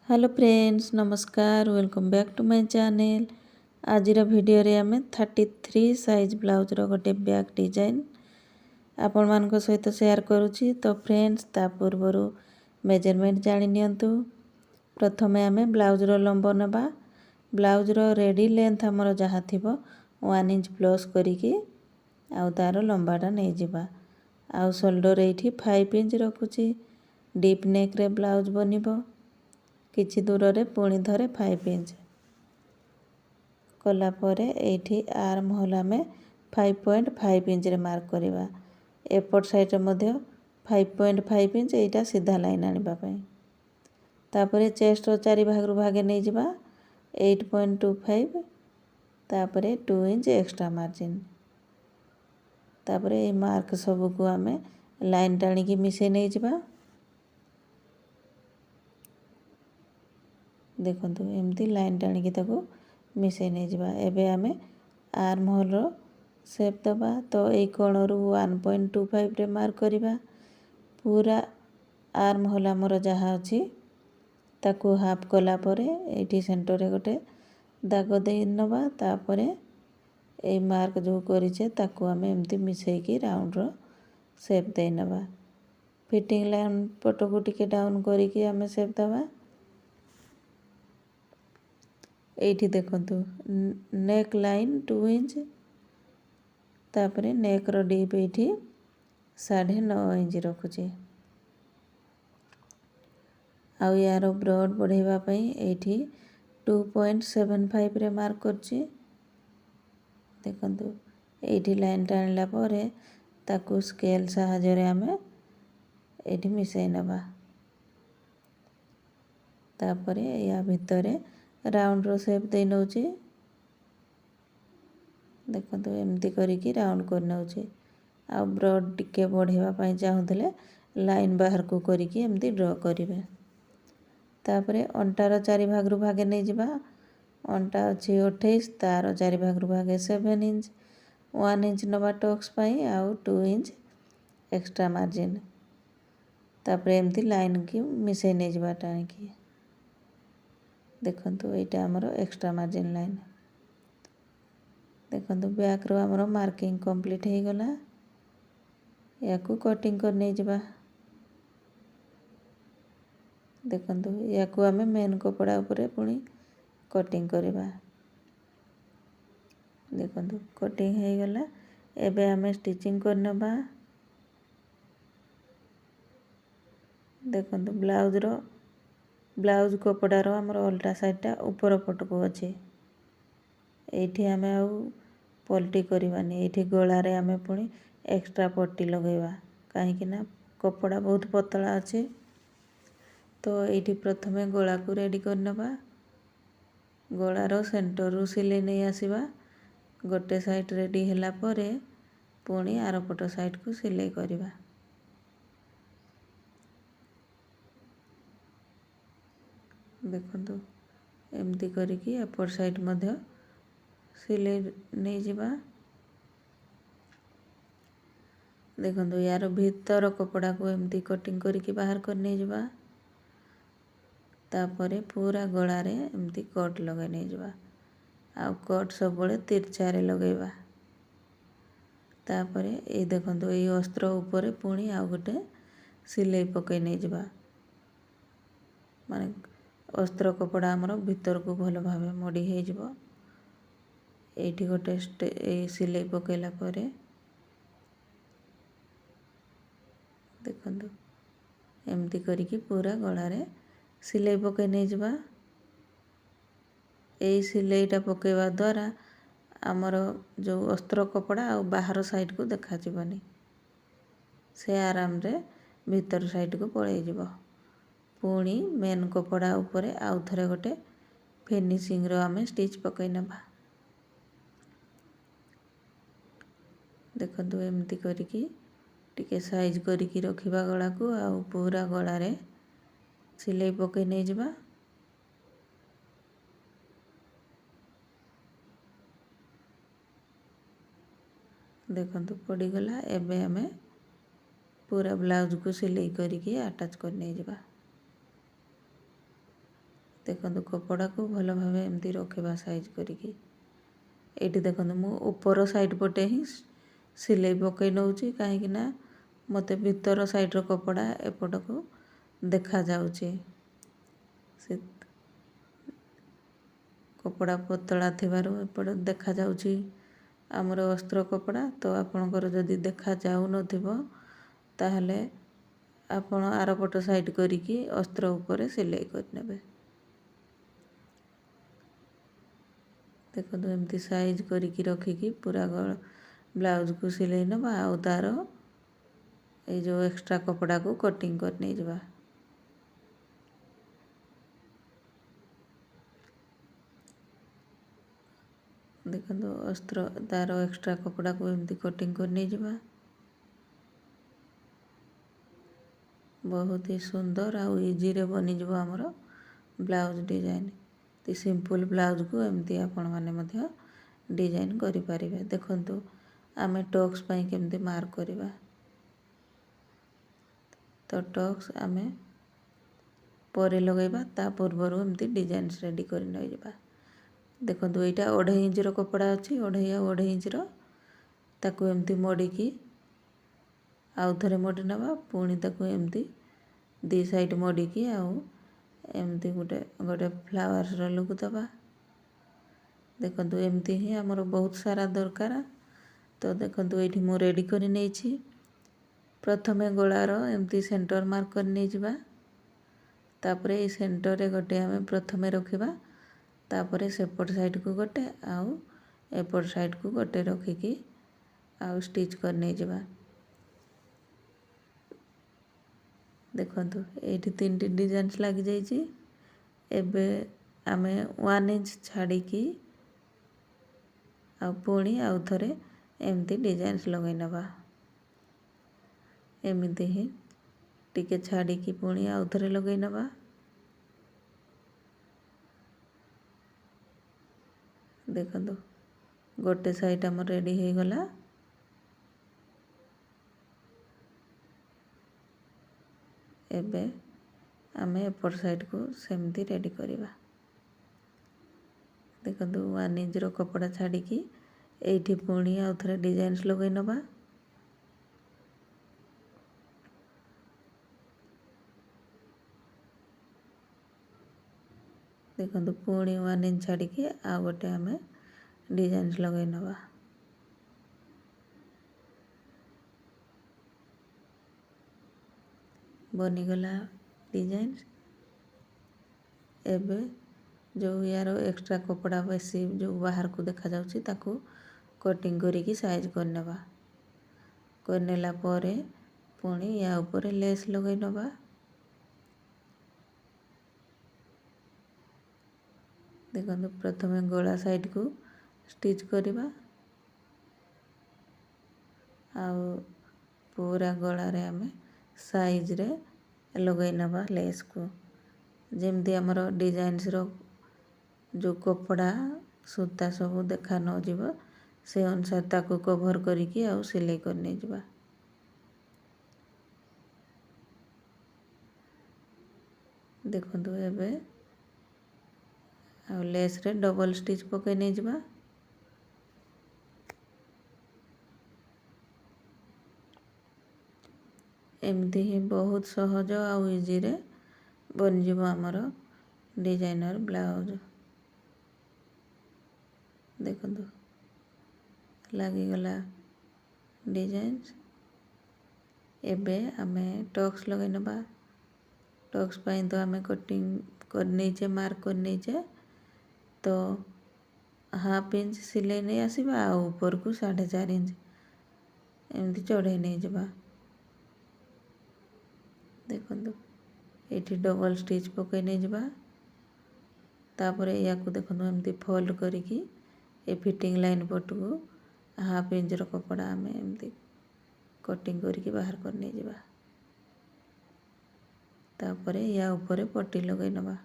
Hello friends नमस्कार welcome back to my channel. आज video रे आमे 33 साइज ब्लाउज रो गोटे बैक डिजाइन आपण मान सहित शेयर करुछि। तो फ्रेंड्स ता पूर्व मेजरमेंट जानि नियंतु। प्रथमे आमे ब्लाउज रो लंब नबा। ब्लाउज रो रेडी लेंथ हमर जहा थिबो 1 इंच प्लस करिकि आउ तार लंबाटा नै जिबा। आउ शोल्डर एठी 5 इंच रखुछि। डीप नेक रे ब्लाउज बनिबो। किछि दूर रे पुणी धरे 5 इंच कला परे एठी आर्म होल आमे 5.5 इंच रे मार्क करिबा। एपट साइड रे मध्य 5.5 इंच एटा सीधा लाइन आनिबा पई। तापरे चेस्ट रो चारि भाग रु भागे नै जिबा 8.25। तापरे 2 इंच एक्स्ट्रा मार्जिन। तापरे ए मार्क सब को आमे लाइन टाणी की मिसे नै जिबा। देखंतु एमती लाइन टाणी की ताको मिसे नै जिबा। एबे आमे आर्म होल रो शेप दबा। तो ए कोण रु 1.25 रे मार्क करिबा। पूरा आर्म होल हमर जहा अछि ताको हाफ कला परे एठी सेंटर रे गोटे दाग देइ नबा। तापरे ए मार्क जो करिछे ताको आमे एमती मिसेई की राउंड रो शेप देइ नबा। फिटिंग लाइन पटको टिके डाउन करिकि आमे शेप दबा। एठी देखंतु नेक लाइन 2 इंच। तापरे नेक रो डीप एठी 9.5 इंच रखुछि। आउ यारो ब्रॉड बढ़ेबा पई एठी 2.75 रे मार्क करछि। देखंतु एठी लाइन टाणला परे ताकू स्केल सहायरे आमे एठी मिसेई नबा। तापरे या भितरे राउंड रो शेप दे नउछि। देखंतु एमती करिकि राउंड कर नउछि। आ ब्रॉड टिके बढ़ेबा पई चाहुतले लाइन बाहर को करिकि एमती ड्रॉ करिवे। तापरे अंटा रो चारि भाग रु भागे नै जिबा। अंटा अछि 28 तार चारि भाग रु भागे 7 इंच। 1 इंच नबा टक्स पई आउ 2 इंच एक्स्ट्रा मार्जिन। तापरे एमती लाइन की मिसे नै जिबा टाणी की। देखंतु एटा हमरो एक्स्ट्रा मार्जिन लाइन। देखंतु बैक रो हमरो मार्किंग कंप्लीट हे गला। याकू कटिंग कर नै जिबा। देखंतु याकू आमे मेन कपड़ा ऊपर पुणी कटिंग करिबा। देखंतु कटिंग हे गला। एबे आमे स्टिचिंग कर नबा। देखंतु ब्लाउज कपड़ा रो हमरो उल्टा साइडटा ऊपर पटको अछि। एठी आमे आउ पलटी करिवानी। एठी गळा रे आमे पुणी एक्स्ट्रा पट्टी लगेबा। काहे कि ना कपड़ा बहुत पतला अछि। तो एठी प्रथमे गळा को रेडी कर नबा। गळा रो सेंटर रु सिले नै आसीबा। गोटे साइड रेडी हैला परे पुणी आरो पट साइड को सिलाई करिबा। देखंतु एमती करिकि अपर साइड मध्य सिलाई नै जिबा। देखंतु यार भीतर कपड़ा को एमती कटिंग करिकि बाहर कर नै जिबा। तापरे पूरा गळा रे एमती कट लगाइ नै जिबा। आउ कट सब बळे तिरछा रे लगेबा। तापरे ए देखंतु ए अस्त्र ऊपर पुणी आउ गोटे सिलाई पकै नै जिबा। माने अस्त्र कपड़ा हमरो भीतर को भलो भाबे मोडी हे जिवो। एठी गोटे ए सिलाई पकेला परे देखंतु एमती करिकि पूरा गळा रे सिलाई पकै नै जिबा। ए सिलाईटा पकेबा द्वारा हमरो जो अस्त्र कपड़ा आ बाहर साइड को देखा जिवनी। से आराम रे भीतर साइड को पळै जिवो। पुणी मेन कपड़ा ऊपर आउ थरे गोटे फिनिशिंग रो आमे स्टिच पकै नबा। देखंतु एमती करिकि टिके साइज करिकि रखिबा गळा को आउ पूरा गळा रे सिलाई पकै नै जिबा। देखंतु पड़ी गला। एबे हमें पूरा ब्लाउज को सिलाई करिकि अटैच कर नै जिबा। देखो कपड़ा को भल भाव एमती रखा साइज करिकी ये देखो मु ऊपर साइड पटे ही सिलाई पकई नौची कहीं मत भीतर साइड कपड़ा एपट को देखा जाउची से कपड़ा पतला थिबारु एपट देखा जाउची आमर अस्त्र कपड़ा। तो आपणकर जदि देखा जाऊ नथिबो ताहले आपण आरपट साइड करिकी अस्त्र ऊपर सिलाई करनेबे। देखो एमती साइज करिकी रखिकी पूरा ब्लाउज को सिलाई नबा आउ तार ये जो एक्स्ट्रा कपड़ा को कटिंग कर नहीं जबा। देखो अस्त्र तार एक्स्ट्रा कपड़ा को एमती कटिंग कर नहीं जबा। बहुत ही सुंदर आउ इजी रे बनी जबा हमर ब्लाउज डिजाइन। तो सिंपल ब्लाउज को एमती आपण माने मध्य डिजाइन करि परिबे। देखंतु आमे टक्स पई केमती मार्क करबा। तो टक्स आमे परे लगेबा ता पूर्वरु एमती डिजाइन रेडी कर नै जबा। देखंतु एटा 2.5 इंच रो कपड़ा अछि 2.5 इंच रो ताको एमती मोड़ी की आउ थरे मोड़ी नबा पुणी ताको एमती दी साइड मोड़ी की आउ एमती गोटे गोटे फ्लावर्स रो लुक दबा। देखंतु एमती ही हमर बहुत सारा दरकार। तो देखंतु एठी मु रेडी करि नै छी। प्रथमे गोलार एमती सेंटर मार्क कर नै जिबा। तापरे ए सेंटर रे गोटे हमें प्रथमे रखिबा तापरे सेपट साइड को गोटे आउ एपट साइड को गोटे रखिकी आउ स्टिच कर नै जिबा। देखंतु एठी 3टी डिजाइन लागी जाइछि। एबे आमे 1 इंच छाड़ी की आ पुणी आउ थरे एमती डिजाइन लगाई नबा। एमती ही टिके छाड़ी की पुणी आउ थरे लगाई नबा। देखंतु गोटे साइड हमर रेडी हो गला। एबे आमे एपट साइड को सेमती रेडी करिबा। देखंतु 1 इंच रो कपड़ा छाड़ी की एठी पुणी आउ थरे डिजाइन लगाई नबा। देखंतु पुणी 1 इंच छाड़ी की आ गोटे आमे डिजाइन लगाई नबा। बनीगला डिजाइन। एबे जो यार एक्स्ट्रा कपड़ा बेसी जो बाहर को देखा जाउची ताको कटिंग करिकी साइज कर नेबा। कर नेला परे पुणी या ऊपर लेस लगाई नबा। देखंतु प्रथमे गला साइड को स्टिच करिबा आउ पूरा गला रे हमें साइज रे लगाई नबा लेस को। जेमती हमर डिजाइन रो जो कपड़ा सूता सब देखा न जिवो से अनुसार ताको कवर करिकी आउ सिलाई कर नै जिबा। देखंतु एबे आउ लेस रे डबल स्टिच पकई नै जिबा। एमती ही बहुत सहज आउ इजी रे बन जिवो हमर डिजाइनर ब्लाउज। देखंतु लागी गला डिजाइन। एबे आमे टक्स लगाई नबा। टक्स पई तो आमे कटिंग कर नै छे मार्क कर नै छे। तो 1/2 इंच सिलाई नै आसीबा आ ऊपर को 4.5 इंच एमती चढ़ाई नै जिबा। देखंतु एठी डबल स्टिच पकई नै जिबा। तापरे या को देखंतु एमती फोल्ड करिकी ए फिटिंग लाइन पट को 1/2 इंच रो कपड़ा आमे एमती कटिंग करिकी बाहर कर नै जिबा। तापरे या ऊपर पट्टी लगाई नबा।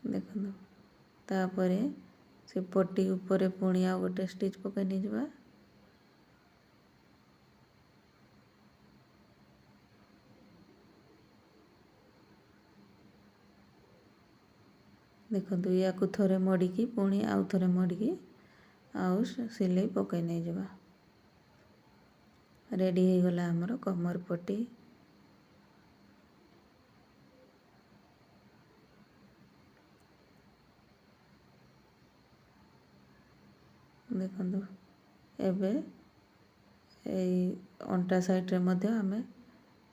देखंतु तापरे से पट्टी ऊपर पुणी आ गोटे स्टिच पकई नै जिबा। ଦେଖନ୍ତୁ ୟାକୁ ଥରେ ମଡ଼ିକି ପୁଣି ଆଉ ଥରେ ମଡ଼ିକି ଆଉ ସିଲେଇ ପକାଇ ନେଇଯିବା। ରେଡ଼ି ହେଇଗଲା ଆମର କମର ପଟି। ଦେଖନ୍ତୁ ଏବେ ଏଇ ଅଣ୍ଟା ସାଇଡ଼ରେ ମଧ୍ୟ ଆମେ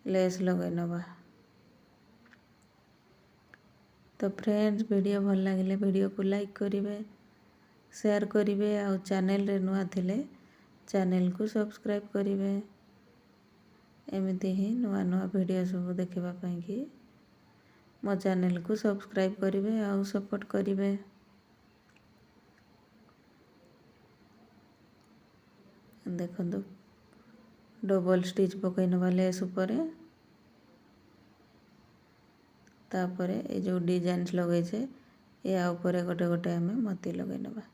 ଲେସ୍ ଲଗାଇ ନେବା। ତ ଫ୍ରେଣ୍ଡସ୍, ଭିଡ଼ିଓ ଭଲ ଲାଗିଲେ ଭିଡ଼ିଓକୁ ଲାଇକ୍ କରିବେ, ସେୟାର କରିବେ, ଆଉ ଚ୍ୟାନେଲରେ ନୂଆ ଥିଲେ ଚ୍ୟାନେଲକୁ ସବସ୍କ୍ରାଇବ୍ କରିବେ। ଏମିତି ହିଁ ନୂଆ ନୂଆ ଭିଡ଼ିଓ ସବୁ ଦେଖିବା ପାଇଁକି ମୋ ଚ୍ୟାନେଲକୁ ସବସ୍କ୍ରାଇବ୍ କରିବେ ଆଉ ସପୋର୍ଟ କରିବେ। ଦେଖନ୍ତୁ ଡବଲ୍ ଷ୍ଟିଚ୍ ପକାଇ ନେବା ଲେସ୍ ଉପରେ। ତାପରେ ଏ ଯେଉଁ ଡିଜାଇନ୍ସ ଲଗେଇଛେ ୟା ଉପରେ ଗୋଟେ ଗୋଟେ ଆମେ ମୋତି ଲଗାଇ ନେବା।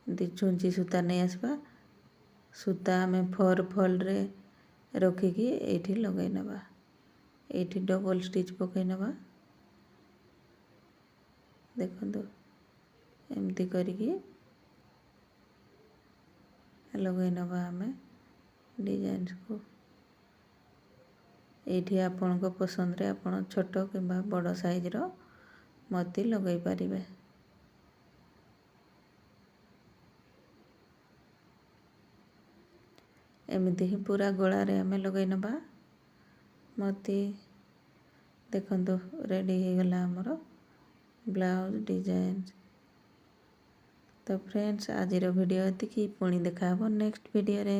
ଏମିତି ଛୁଞ୍ଚି ସୂତା ନେଇ ଆସିବା, ସୂତା ଆମେ 4 ଫୋଲ୍ଡରେ ରଖିକି ଏଇଠି ଲଗାଇ ନେବା। ଏଇଠି ଡବଲ୍ ଷ୍ଟିଚ୍ ପକାଇ ନେବା। ଦେଖନ୍ତୁ ଏମିତି କରିକି ଲଗାଇ ନେବା ଆମେ ଡିଜାଇନ୍ସକୁ। ଏଇଠି ଆପଣଙ୍କ ପସନ୍ଦରେ ଆପଣ ଛୋଟ କିମ୍ବା ବଡ଼ ସାଇଜ୍ର ମୋତି ଲଗାଇ ପାରିବେ। ଏମିତି ହିଁ ପୁରା ଗଳାରେ ଆମେ ଲଗାଇ ନେବା ମୋତି। ଦେଖନ୍ତୁ ରେଡ଼ି ହେଇଗଲା ଆମର ବ୍ଲାଉଜ୍ ଡିଜାଇନ୍। ତ ଫ୍ରେଣ୍ଡସ୍, ଆଜିର ଭିଡ଼ିଓ ଏତିକି। ପୁଣି ଦେଖା ହେବ ନେକ୍ସଟ ଭିଡ଼ିଓରେ।